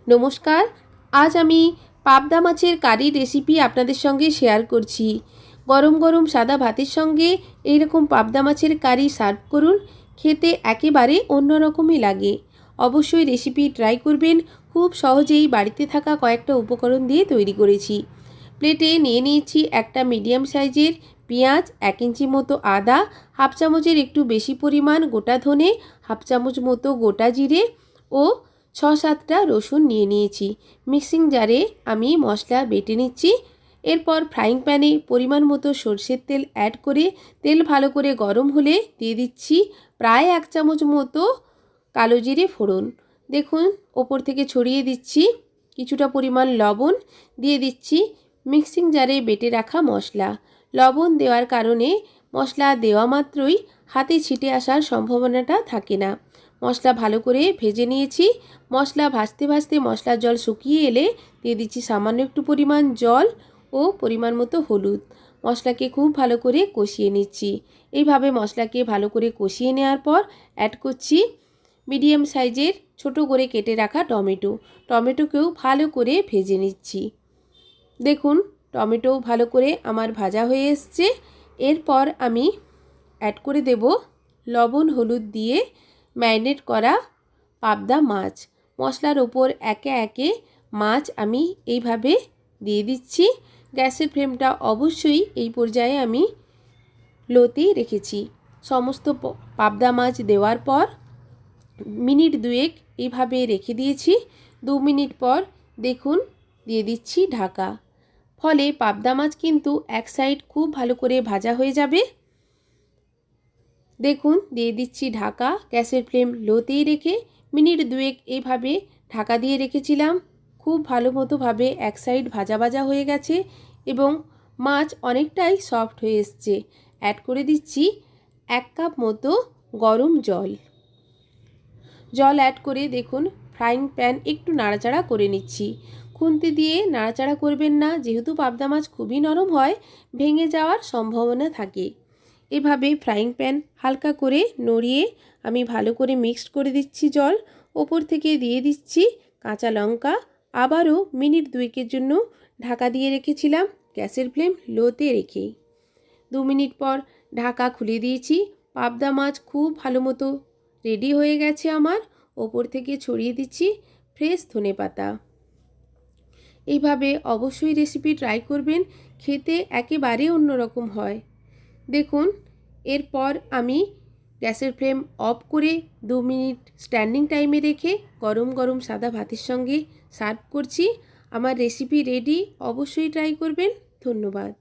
নমস্কার। আজ আমি পাবদা মাছের কারি রেসিপি আপনাদের সঙ্গে শেয়ার করছি। গরম গরম সাদা ভাতের সঙ্গে এই রকম পাবদা মাছের কারি সার্ভ করুন, খেতে একেবারে অন্যরকমই লাগে। অবশ্যই রেসিপি ট্রাই করবেন। খুব সহজেই বাড়িতে থাকা কয়েকটা উপকরণ দিয়ে তৈরি করেছি। প্লেটে নিয়ে নিয়েছি একটা মিডিয়াম সাইজের পেঁয়াজ, 1 ইঞ্চি মতো আদা, হাফ চামচের একটু বেশি পরিমাণ গোটা ধনে, হাফ চামচ মতো গোটা জিরে ও 6-7টা রসুন নিয়ে নিয়েছি। মিক্সিং জারে আমি মশলা বেটে নিচ্ছি। এরপর ফ্রাইং প্যানে পরিমাণ মতো সরষের তেল অ্যাড করে তেল ভালো করে গরম হলে দিয়ে দিচ্ছি প্রায় 1 চামচ মতো কালো জিরে ফোড়ন। দেখুন ওপর থেকে ছড়িয়ে দিচ্ছি কিছুটা পরিমাণ লবণ, দিয়ে দিচ্ছি মিক্সিং জারে বেটে রাখা মশলা। লবণ দেওয়ার কারণে মশলা দেওয়া মাত্রই হাতে ছিটে আসার সম্ভাবনাটা থাকে না। মশলা ভালো করে ভেজে নিয়েছি। মশলা ভাজতে ভাজতে মশলার জল শুকিয়ে এলে দিয়ে দিচ্ছি সামান্য একটু পরিমাণ জল ও পরিমাণ মতো হলুদ। মশলাকে খুব ভালো করে কষিয়ে নিচ্ছি। এইভাবে মশলাকে ভালো করে কষিয়ে নেওয়ার পর অ্যাড করছি মিডিয়াম সাইজের ছোট করে কেটে রাখা টমেটো। টমেটোকেও ভালো করে ভেজে নিচ্ছি। দেখুন টমেটো ভালো করে আমার ভাজা হয়ে এসছে। এরপর আমি অ্যাড করে দেব লবণ হলুদ দিয়ে ম্যারিনেট করা পাবদা মাছ। মশলার ওপর একে একে মাছ আমি এইভাবে দিয়ে দিচ্ছি। গ্যাসের ফ্লেমটা অবশ্যই এই পর্যায়ে আমি লোতেই রেখেছি। সমস্ত পাবদা মাছ দেওয়ার পর মিনিট 2 এইভাবে রেখে দিয়েছি। 2 মিনিট পর দেখুন দিয়ে দিচ্ছি ঢাকা। ফলে পাবদা মাছ কিন্তু এক সাইড খুব ভালো করে ভাজা হয়ে যাবে। দেখুন দিয়ে দিচ্ছি ঢাকা। গ্যাসের ফ্লেম লোতেই রেখে মিনিট 2 এইভাবে ঢাকা দিয়ে রেখেছিলাম। খুব ভালো মতোভাবে এক সাইড ভাজা ভাজা হয়ে গেছে এবং মাছ অনেকটাই সফট হয়ে এসছে। অ্যাড করে দিচ্ছি 1 কাপ মতো গরম জল। জল অ্যাড করে দেখুন ফ্রাইং প্যান একটু নাড়াচাড়া করে নিচ্ছি। খুন্তি দিয়ে নাড়াচাড়া করবেন না, যেহেতু পাবদা মাছ খুবই নরম হয়, ভেঙে যাওয়ার সম্ভাবনা থাকে। এভাবে ফ্রাইং প্যান হালকা করে নড়িয়ে আমি ভালো করে মিক্সড করে দিচ্ছি জল। ওপর থেকে দিয়ে দিচ্ছি কাঁচা লঙ্কা। আবারও মিনিট 2 জন্য ঢাকা দিয়ে রেখেছিলাম গ্যাসের ফ্লেম লোতে রেখে। 2 মিনিট পর ঢাকা খুলে দিয়েছি। পাবদা মাছ খুব ভালো মতো রেডি হয়ে গেছে আমার। ওপর থেকে ছড়িয়ে দিচ্ছি ফ্রেশ ধনেপাতা। এইভাবে অবশ্যই রেসিপি ট্রাই করবেন, খেতে একেবারে অন্যরকম হয়। দেখুন এরপর আমি গ্যাসের ফ্লেম অফ করে 2 মিনিট স্ট্যান্ডিং টাইমে রেখে গরম গরম সাদা ভাতের সঙ্গে সার্ভ করছি। আমার রেসিপি রেডি, অবশ্যই ট্রাই করবেন। ধন্যবাদ।